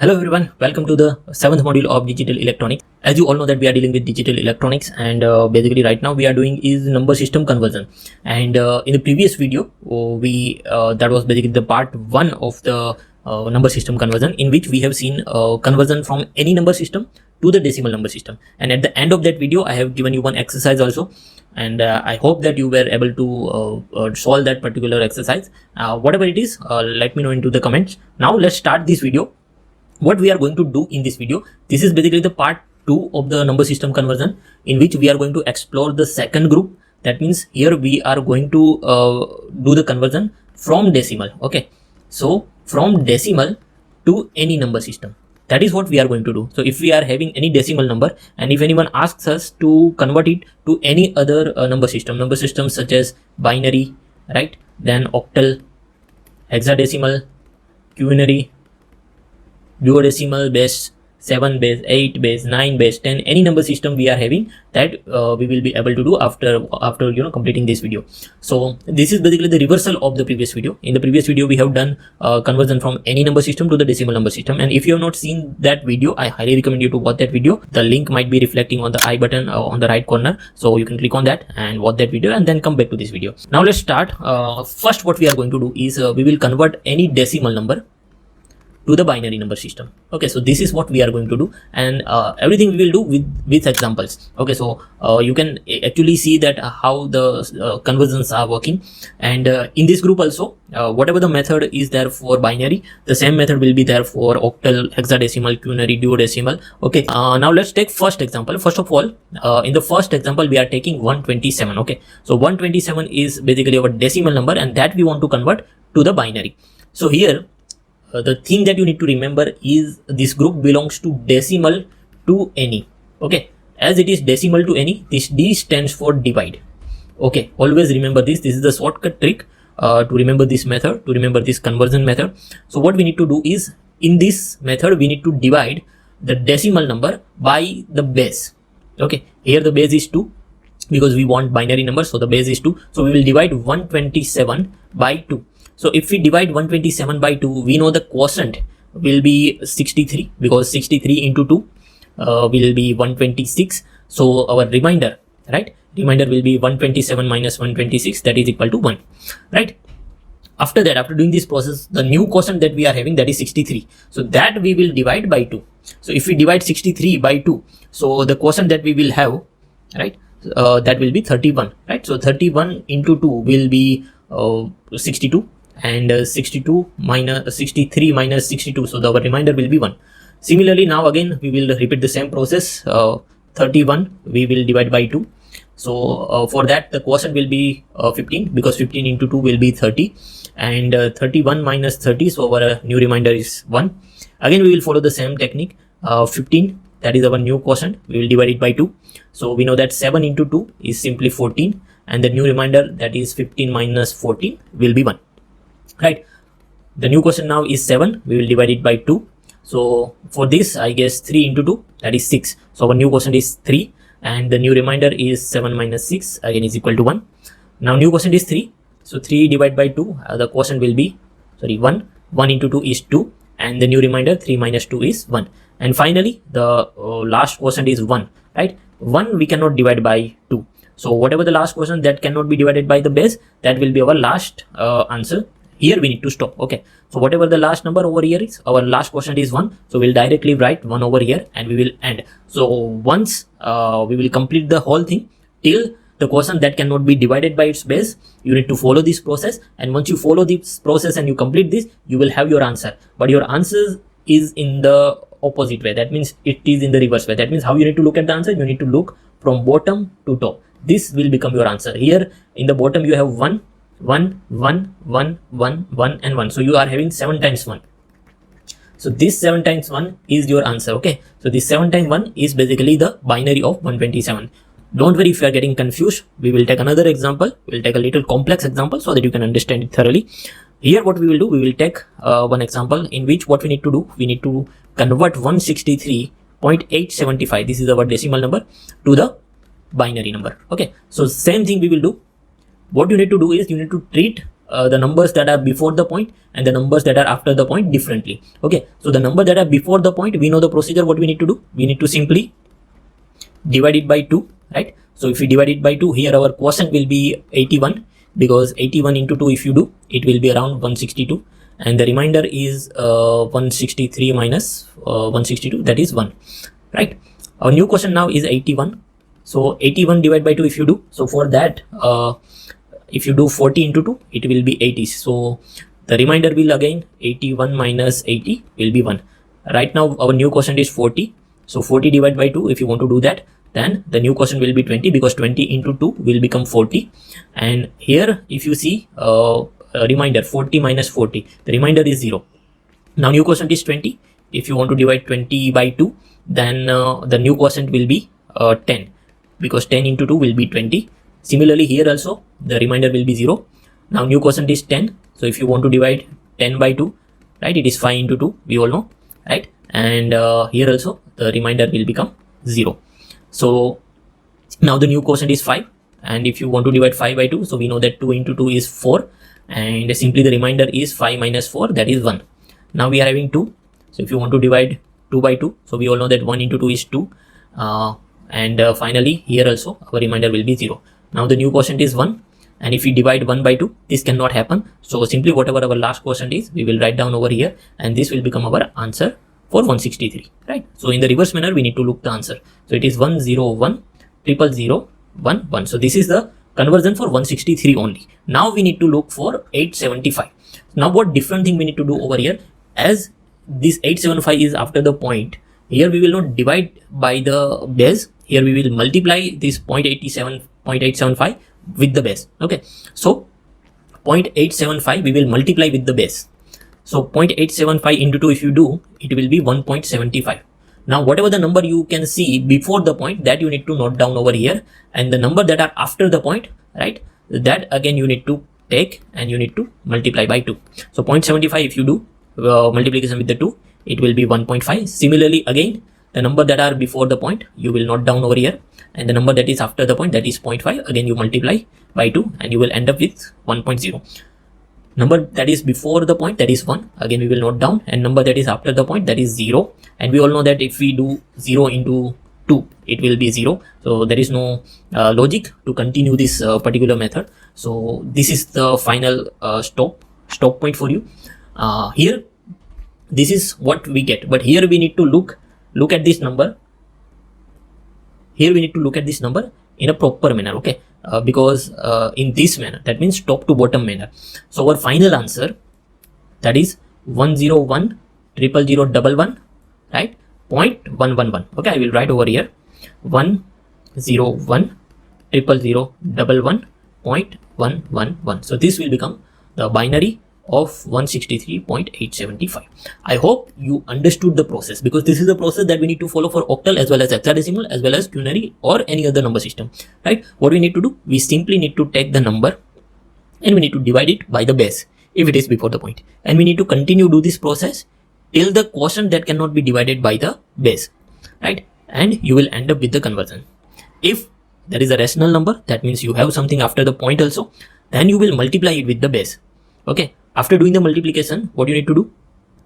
Hello everyone, welcome to the 7th module of digital electronics. As you all know that we are dealing with digital electronics, and basically right now we are doing is number system conversion. And in the previous video that was basically the part 1 of the number system conversion, in which we have seen conversion from any number system to the decimal number system. And at the end of that video I have given you one exercise also, and I hope that you were able to solve that particular exercise. Whatever it is, let me know into the comments. Now let's start this video. What we are going to do in this video, this is basically the part 2 of the number system conversion, in which we are going to explore the second group. That means here we are going to do the conversion from decimal. Okay, so from decimal to any number system, that is what we are going to do. So if we are having any decimal number, and if anyone asks us to convert it to any other number system such as binary, right, then octal, hexadecimal, quinary, duodecimal, base, 7 base, 8 base, 9 base, 10, any number system we are having, that we will be able to do after completing this video. So this is basically the reversal of the previous video. In the previous video we have done conversion from any number system to the decimal number system, and if you have not seen that video, I highly recommend you to watch that video. The link might be reflecting on the I button on the right corner, so you can click on that and watch that video and then come back to this video. Now let's start. First what we are going to do is we will convert any decimal number to the binary number system. Okay, so this is what we are going to do, and everything we will do with examples. Okay, so you can actually see that how the conversions are working, and in this group also whatever the method is there for binary, the same method will be there for octal, hexadecimal, quinary, duodecimal. Okay, now let's take first example. First of all, in the first example we are taking 127. Okay, so 127 is basically our decimal number, and that we want to convert to the binary. So here the thing that you need to remember is this group belongs to decimal to any. Okay, as it is decimal to any, this D stands for divide. Okay, always remember this. This is the shortcut trick to remember this method, to remember this conversion method. So what we need to do is, in this method we need to divide the decimal number by the base. Okay, here the base is 2 because we want binary numbers, so the base is 2. So we will divide 127 by 2. So if we divide 127 by 2, we know the quotient will be 63, because 63 into 2 will be 126. So our remainder, right, remainder will be 127 minus 126, that is equal to 1, right. After that, after doing this process, the new quotient that we are having, that is 63. So that we will divide by 2. So if we divide 63 by 2, so the quotient that we will have, right, that will be 31, right. So 31 into 2 will be 62. And 62 minus 63 minus 62, so our remainder will be 1. Similarly, now again we will repeat the same process. 31 we will divide by 2. So for that the quotient will be 15, because 15 into 2 will be 30, and 31 minus 30, so our new remainder is 1. Again we will follow the same technique. 15, that is our new quotient, we will divide it by 2. So we know that 7 into 2 is simply 14, and the new remainder, that is 15 minus 14, will be 1. Right, the new question now is 7, we will divide it by 2. So for this, I guess 3 into 2, that is 6. So our new question is 3, and the new remainder is 7 minus 6, again is equal to 1. Now new question is 3, so 3 divided by 2, the question will be 1. 1 into 2 is 2, and the new remainder 3 minus 2 is 1. And finally the last question is 1, right. 1 we cannot divide by 2, so whatever the last question that cannot be divided by the base, that will be our last answer. Here we need to stop. Okay, so whatever the last number over here is, our last quotient is 1, so we'll directly write 1 over here and we will end. So once we will complete the whole thing till the quotient that cannot be divided by its base, you need to follow this process, and once you follow this process and you complete this, you will have your answer. But your answer is in the opposite way, that means it is in the reverse way. That means how you need to look at the answer, you need to look from bottom to top. This will become your answer. Here in the bottom you have 1, 1, 1, 1, 1, 1 and 1. So you are having 7 times 1. So this 7 times 1 is your answer. Okay, so this 7 times 1 is basically the binary of 127. Don't worry if you are getting confused. We will take another example. We will take a little complex example so that you can understand it thoroughly. Here what we will do, we will take one example in which what we need to do, we need to convert 163.875, this is our decimal number, to the binary number. Okay, so same thing we will do. What you need to do is you need to treat the numbers that are before the point and the numbers that are after the point differently. Okay, so the number that are before the point, we know the procedure. What we need to do, we need to simply divide it by 2, right? So if we divide it by 2, here our quotient will be 81, because 81 into 2, if you do, it will be around 162, and the remainder is 163 minus 162, that is 1, right? Our new question now is 81. So 81 divided by 2, if you do, so for that if you do 40 into 2, it will be 80. So the remainder will again 81 minus 80 will be 1. Right now our new question is 40. So 40 divided by 2, if you want to do that, then the new question will be 20, because 20 into 2 will become 40. And here if you see remainder 40 minus 40, the remainder is 0. Now new question is 20. If you want to divide 20 by 2, then the new quotient will be 10, because 10 into 2 will be 20. Similarly here also the remainder will be 0. Now new quotient is 10. So if you want to divide 10 by 2, right, it is 5 into 2, we all know, right? And here also the remainder will become 0. So now the new quotient is 5, and if you want to divide 5 by 2, so we know that 2 into 2 is 4, and simply the remainder is 5 minus 4, that is 1. Now we are having 2. So if you want to divide 2 by 2, so we all know that 1 into 2 is 2, and finally here also our remainder will be 0. Now the new quotient is 1, and if we divide 1 by 2, this cannot happen. So simply whatever our last quotient is, we will write down over here, and this will become our answer for 163, right? So in the reverse manner, we need to look the answer. So it is 101 000 11. So this is the conversion for 163 only. Now we need to look for 875. Now what different thing we need to do over here, as this 875 is after the point, here we will not divide by the base, here we will multiply this 0.875 with the base. Okay, so 0.875 we will multiply with the base. So 0.875 into 2, if you do, it will be 1.75. Now whatever the number you can see before the point, that you need to note down over here, and the number that are after the point, right, that again you need to take and you need to multiply by 2. So 0.75 if you do multiplication with the 2, it will be 1.5. Similarly again, the number that are before the point you will note down over here, and the number that is after the point, that is 0.5, again you multiply by 2 and you will end up with 1.0. Number that is before the point, that is 1, again we will note down, and number that is after the point, that is 0. And we all know that if we do 0 into 2, it will be 0. So there is no logic to continue this particular method. So this is the final stop point for you. Here this is what we get, but here we need to look at this number. Here we need to look at this number in a proper manner, okay? Because in this manner, that means top to bottom manner. So our final answer, that is 101 000 11, right, 0.111. Okay, I will write over here 101 000 11 0.111. So this will become the binary of 163.875. I hope you understood the process, because this is the process that we need to follow for octal as well as hexadecimal as well as quinary or any other number system, right? What we need to do, we simply need to take the number and we need to divide it by the base if it is before the point, and we need to continue do this process till the quotient that cannot be divided by the base, right? And you will end up with the conversion. If there is a rational number, that means you have something after the point also, then you will multiply it with the base. Okay, after doing the multiplication, what you need to do,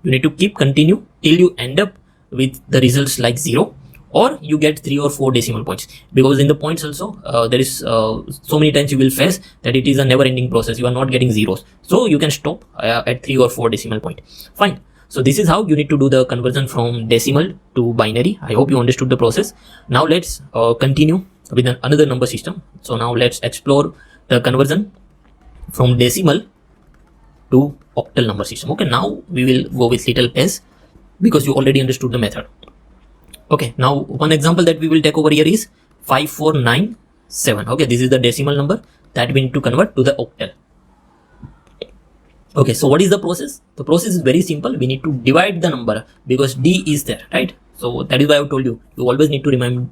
you need to keep continue till you end up with the results like 0, or you get 3 or 4 decimal points, because in the points also there is so many times you will face that it is a never ending process, you are not getting zeros, so you can stop at 3 or 4 decimal point. Fine. So this is how you need to do the conversion from decimal to binary. I hope you understood the process. Now let's continue with another number system. So now let's explore the conversion from decimal to octal number system. Okay, now we will go with little pace because you already understood the method. Okay, now one example that we will take over here is 5497. Okay, this is the decimal number that we need to convert to the octal. Okay, so what is the process? The process is very simple. We need to divide the number because D is there, right? So that is why I told you, you always need to remember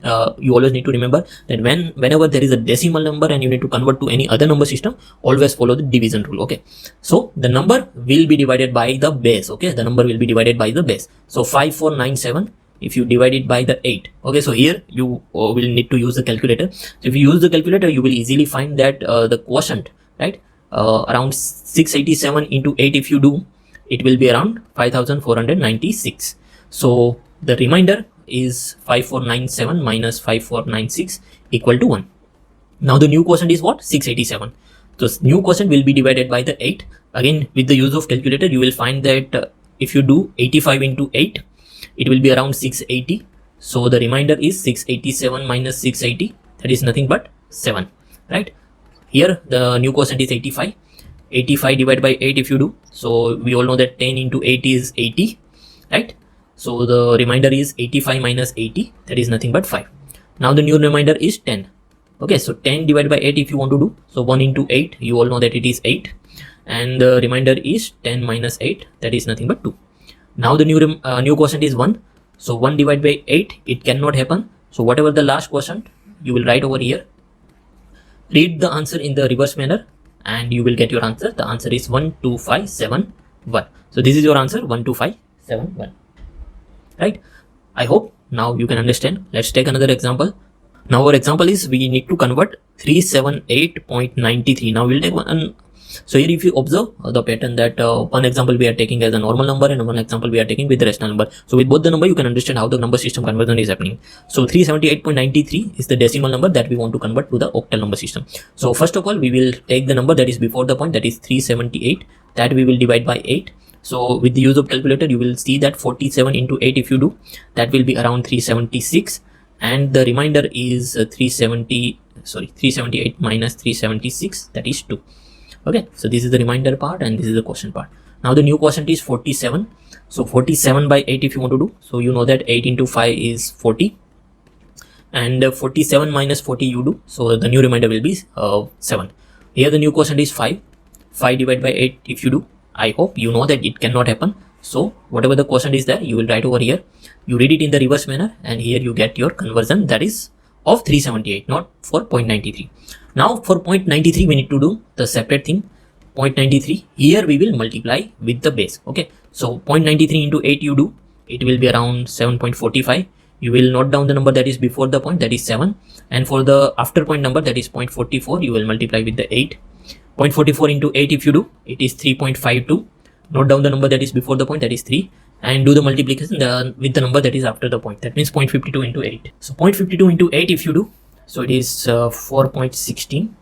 that whenever there is a decimal number and you need to convert to any other number system, always follow the division rule. Okay, so the number will be divided by the base. Okay, the number will be divided by the base. So 5497, if you divide it by the 8, okay, so here you will need to use the calculator. So if you use the calculator, you will easily find that the quotient, right, around 687 into 8 if you do, it will be around 5496. So the remainder is 5497 minus 5496 equal to 1. Now the new quotient is what? 687. So new quotient will be divided by the 8. Again, with the use of calculator, you will find that if you do 85 into 8, it will be around 680. So the remainder is 687 minus 680. That is nothing but 7, right? Here the new quotient is 85. 85 divided by 8 if you do. So we all know that 10 into 8 is 80, right? So the remainder is 85 minus 80. That is nothing but 5. Now the new remainder is 10. Okay, so 10 divided by 8 if you want to do. So 1 into 8, you all know that it is 8. And the remainder is 10 minus 8. That is nothing but 2. Now the new quotient is 1. So 1 divided by 8, it cannot happen. So whatever the last quotient, you will write over here. Read the answer in the reverse manner and you will get your answer. The answer is 12571. So this is your answer, 12571. Right? I hope now you can understand. Let's take another example. Now our example is we need to convert 378.93. Now we'll take one. So here if you observe the pattern that one example we are taking as a normal number and one example we are taking with the rational number. So with both the number you can understand how the number system conversion is happening. So 378.93 is the decimal number that we want to convert to the octal number system. So first of all we will take the number that is before the point, that is 378, that we will divide by 8. So with the use of calculator you will see that 47 into 8 if you do, that will be around 376, and the remainder is 378 minus 376, that is 2. Okay, so this is the remainder part and this is the quotient part. Now the new quotient is 47. So 47 by 8 if you want to do. So you know that 8 into 5 is 40. And 47 minus 40 you do. So the new remainder will be 7. Here the new quotient is 5. 5 divided by 8 if you do. I hope you know that it cannot happen. So whatever the quotient is there, you will write over here. You read it in the reverse manner and here you get your conversion, that is of 378, not for 0.93. Now for 0.93 we need to do the separate thing. 0.93, here we will multiply with the base. Okay, so 0.93 into 8 you do, it will be around 7.45. You will note down the number that is before the point, that is 7, and for the after point number, that is 0.44, you will multiply with the 8. 0.44 into 8 if you do, it is 3.52. Note down the number that is before the point, that is 3, and do the multiplication with the number that is after the point, that means 0.52 into 8. So 0.52 into 8 if you do, so it is 4.16.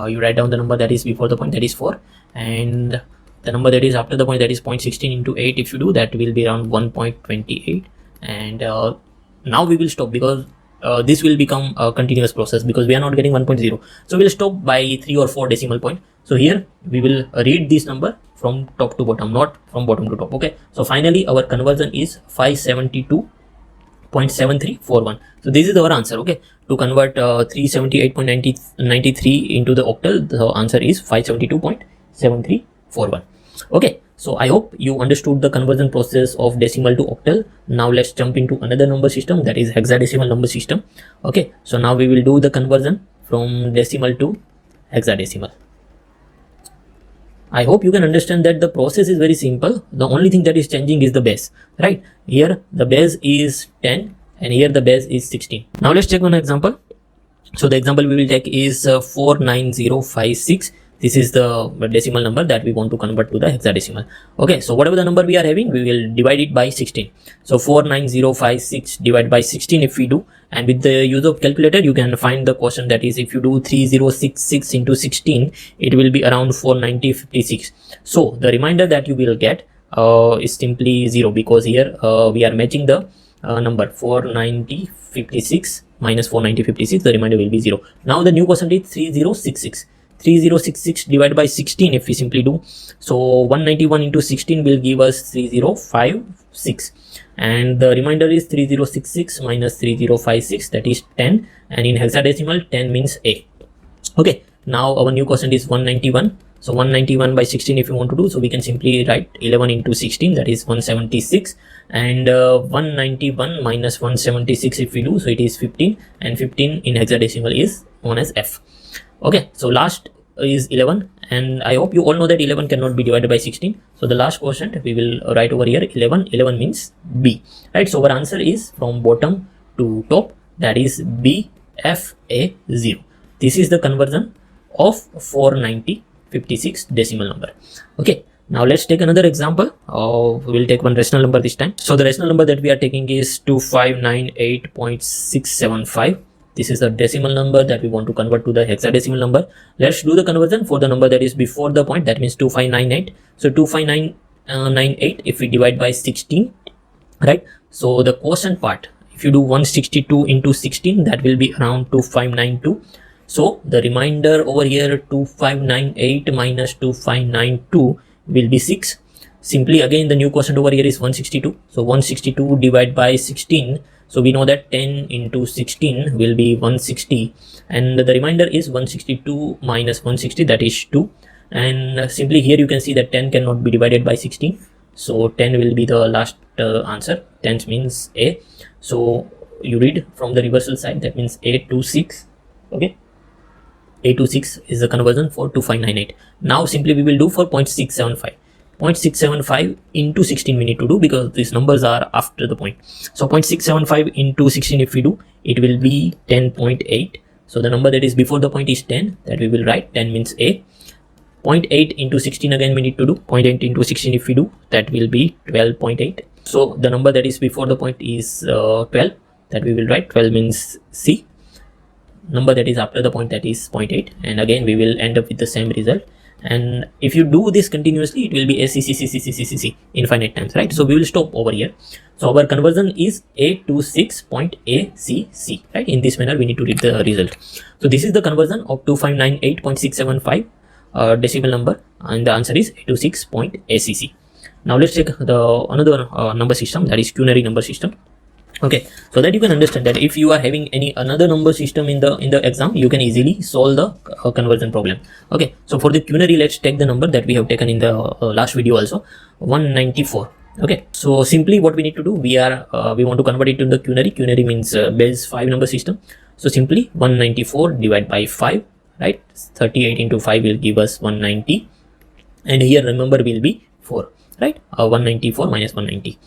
You write down the number that is before the point, that is 4, and the number that is after the point, that is 0.16 into 8 if you do, that will be around 1.28. And now we will stop because this will become a continuous process because we are not getting 1.0. So we'll stop by 3 or 4 decimal point. So here we will read this number from top to bottom, not from bottom to top. Okay, so finally our conversion is 572.7341. So this is our answer. Okay, to convert 378.93 into the octal, the answer is 572.7341. Okay, so I hope you understood the conversion process of decimal to octal. Now let's jump into another number system, that is hexadecimal number system. Okay, so now we will do the conversion from decimal to hexadecimal. I hope you can understand that the process is very simple. The only thing that is changing is the base, right? Here the base is 10 and here the base is 16. Now let's check one example. So the example we will take is 49056. This is the decimal number that we want to convert to the hexadecimal. Okay, so whatever the number we are having, we will divide it by 16. So 49056 divided by 16 if we do, and with the use of calculator you can find the quotient, that is if you do 3066 into 16, it will be around 49056. So the remainder that you will get is simply 0 because here we are matching the number 49056 minus 49056, the remainder will be 0. Now the new quotient is 3066. 3066 divided by 16 if we simply do, so 191 into 16 will give us 3056, and the remainder is 3066 minus 3056, that is 10, and in hexadecimal 10 means A. Okay, now our new quotient is 191. So 191 by 16 if you want to do, so we can simply write 11 into 16, that is 176, and 191 minus 176 if we do, so it is 15, and 15 in hexadecimal is known as F. Okay, so last is 11, and I hope you all know that 11 cannot be divided by 16. So the last quotient we will write over here 11. 11 means B, right? So our answer is from bottom to top, that is B F A 0. This is the conversion of 49056. 56 decimal number. Okay, now let's take another example. We'll take one rational number this time. So the rational number that we are taking is 2598.675. This is the decimal number that we want to convert to the hexadecimal number. Let's do the conversion for the number that is before the point, that means 2598. So 25998 if we divide by 16, right? So the quotient part, if you do 162 into 16, that will be around 2592. So the remainder over here, 2598 minus 2592 will be 6. Simply again the new quotient over here is 162. So 162 divided by 16. So we know that 10 into 16 will be 160, and the remainder is 162 minus 160, that is 2. And simply here you can see that 10 cannot be divided by 16. So 10 will be the last answer. 10 means A. So you read from the reversal side, that means A26. Okay, A26 is the conversion for 2598. Now simply we will do for 0.675. 0.675 into 16 we need to do, because these numbers are after the point. So 0.675 into 16 if we do, it will be 10.8. So the number that is before the point is 10, that we will write 10 means A. 0.8 into 16 again we need to do. 0.8 into 16 if we do, that will be 12.8. So the number that is before the point is 12, that we will write 12 means C. Number that is after the point, that is 0.8, and again we will end up with the same result. And if you do this continuously, it will be ACCCCCCC infinite times, right? So we will stop over here. So our conversion is A26.ACC, right? In this manner we need to read the result. So this is the conversion of 2598.675 decimal number, and the answer is A26.ACC. Now let's take the another number system, that is quinary number system. Okay, so that you can understand that if you are having another number system in the exam, you can easily solve the conversion problem. Okay, so for the quinary, let's take the number that we have taken in the last video also, 194. Okay, so simply what we need to do, we want to convert it to the quinary. Quinary means base 5 number system. So simply 194 divided by 5, right? 38 into 5 will give us 190, and here remember will be 4, right? 194 minus 190.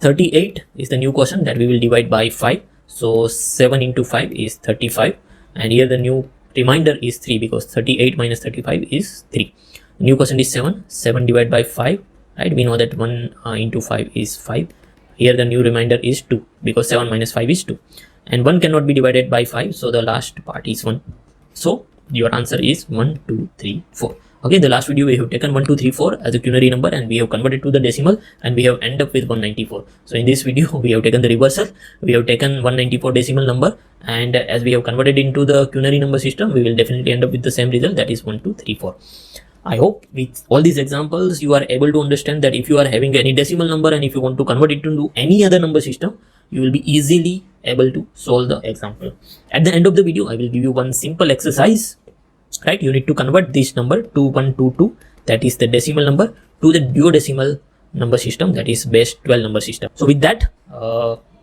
38 is the new quotient that we will divide by 5. So 7 into 5 is 35, and here the new remainder is 3, because 38 minus 35 is 3. New quotient is 7. 7 divided by 5, right? We know that 1 into 5 is 5. Here the new remainder is 2, because 7 minus 5 is 2, and 1 cannot be divided by 5, so the last part is 1. So your answer is 1, 2, 3, 4. Okay, in the last video we have taken 1, 2, 3, 4 as a quinary number, and we have converted to the decimal, and we have ended up with 194. So in this video we have taken the reversal. We have taken 194 decimal number, and as we have converted into the quinary number system, we will definitely end up with the same result, that is 1, 2, 3, 4. I hope with all these examples you are able to understand that if you are having any decimal number and if you want to convert it into any other number system, you will be easily able to solve the example. At the end of the video, I will give you one simple exercise. Right, you need to convert this number 2122, that is the decimal number, to the duodecimal number system, that is base 12 number system. So with that,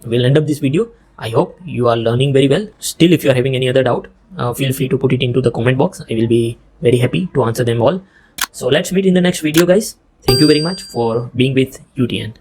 we'll end up this video. I hope you are learning very well. Still, if you are having any other doubt, feel free to put it into the comment box. I will be very happy to answer them all. So let's meet in the next video, guys. Thank you very much for being with UTN.